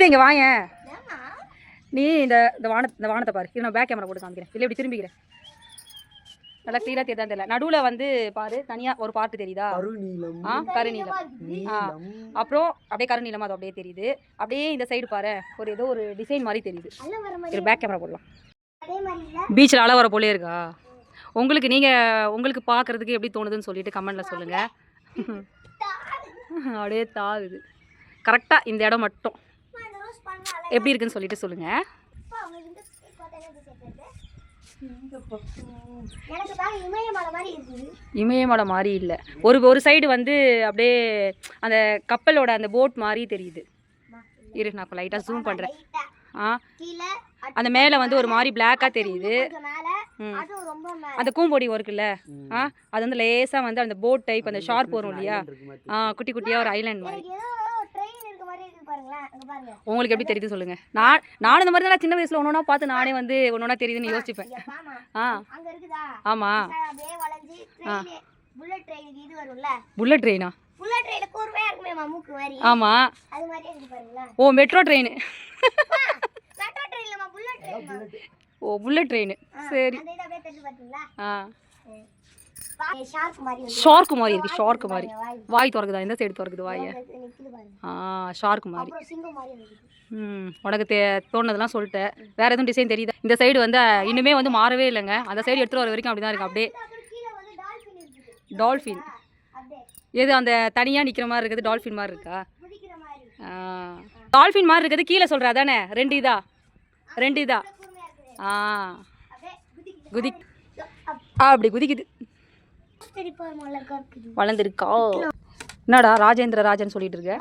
இங்கே வாயேன். நீ இந்த வானத்தை பாரு. இது நான் பேக் கேமரா போட்டு காமிக்கிறேன். இல்லை இப்படி திரும்பிக்கிறேன். நல்லா கிளியராக தெரியுதா தெரியல. நடுவில் வந்து பாரு தனியாக ஒரு பார்ட்டு தெரியுதா? கருநீலம். அப்புறம் அப்படியே கருநீளம் அது அப்படியே தெரியுது. அப்படியே இந்த சைடு பாரு ஏதோ ஒரு டிசைன் மாதிரி தெரியுது. இது பேக் கேமரா போடலாம். பீச்சில் அலை வர போலே இருக்கா உங்களுக்கு? உங்களுக்கு பார்க்குறதுக்கு எப்படி தோணுதுன்னு சொல்லிட்டு கமெண்டில் சொல்லுங்கள். அப்படியே தாகுது கரெக்டாக இந்த இடம் மட்டும் எப்படி இருக்குன்னு சொல்லிட்டு சொல்லுங்கள். இமயமலை மாதிரி இல்லை. ஒரு சைடு வந்து அப்படியே அந்த கப்பலோட அந்த போட் மாதிரி தெரியுது. இரு நான் இப்போ லைட்டாக ஜூம் பண்ணுறேன். அந்த மேலே வந்து ஒரு மாதிரி பிளாக்காக தெரியுது. அந்த கூம்பொடி இருக்குல்ல அது வந்து லேசாக வந்து அந்த போட் டைப் அந்த ஷார்ப் வரும் இல்லையா? குட்டி குட்டியாக ஒரு ஐலாண்ட் மாதிரி. உங்களுக்கு எப்படி தெரியுது சொல்லுங்க. நானும் இந்த மாதிரி தான் சின்ன வயசுல ஒன்னொன்னா பார்த்து நானே வந்து ஒன்னொன்னா தெரியுதுன்னு யோசிப்பேன். ஆமா புல்லட் ட்ரெயினா? ஆமா. ஓ மெட்ரோ ட்ரெயின். ஓ புல்லட் ட்ரெயின். சரி. ஷார்க் மாதிரி இருக்கு. ஷார்க் மாதிரி வாய் திறக்குதா? இந்த சைடு திறக்குது வாயை. ஷார்க் மாதிரி. உனக்கு தோணுனதெல்லாம் சொல்லிட்டேன். வேற எதுவும் டிசைன் தெரியுதா? இந்த சைடு வந்து இன்னுமே வந்து மாறவே இல்லைங்க. அந்த சைடு எடுத்துகிட்டு வர வரைக்கும் அப்படி தான் இருக்கு. அப்படியே டால்ஃபின். எது அந்த தனியாக நிற்கிற மாதிரி இருக்குது? டால்ஃபின் மாதிரி இருக்கா? டால்ஃபின் மாதிரி இருக்குது கீழே சொல்கிறா தானே? ரெண்டு இதா குதி அப்படி குதிக்குது. வளர்ந்துருக்கா? என்னடா ராஜேந்திர ராஜன் சொல்லிட்டு இருக்க?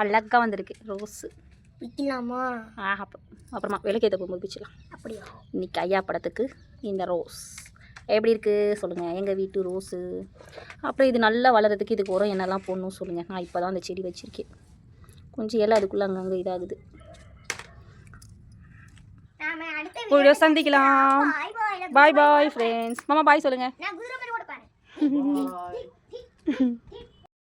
அழகா வந்திருக்கு ரோஸ். அப்புறமா விளக்கேற்ற போகும்போது பிச்சிடலாம். அப்படியா? இன்னைக்கு ஐயா படத்துக்கு இந்த ரோஸ் எப்படி இருக்குது சொல்லுங்கள். எங்கள் வீட்டு ரோஸு. அப்புறம் இது நல்லா வளர்கிறதுக்கு இதுக்கு உரம் என்னெல்லாம் போடணும் சொல்லுங்கள். நான் இப்போ தான் அந்த செடி வச்சுருக்கேன். கொஞ்சம் எல்லாம் அதுக்குள்ளே அங்கங்கே இதாகுது. ஒரு சந்திக்கலாம். பாய் பாய் ஃப்ரெண்ட்ஸ். மாமா பாய் சொல்லுங்கள்.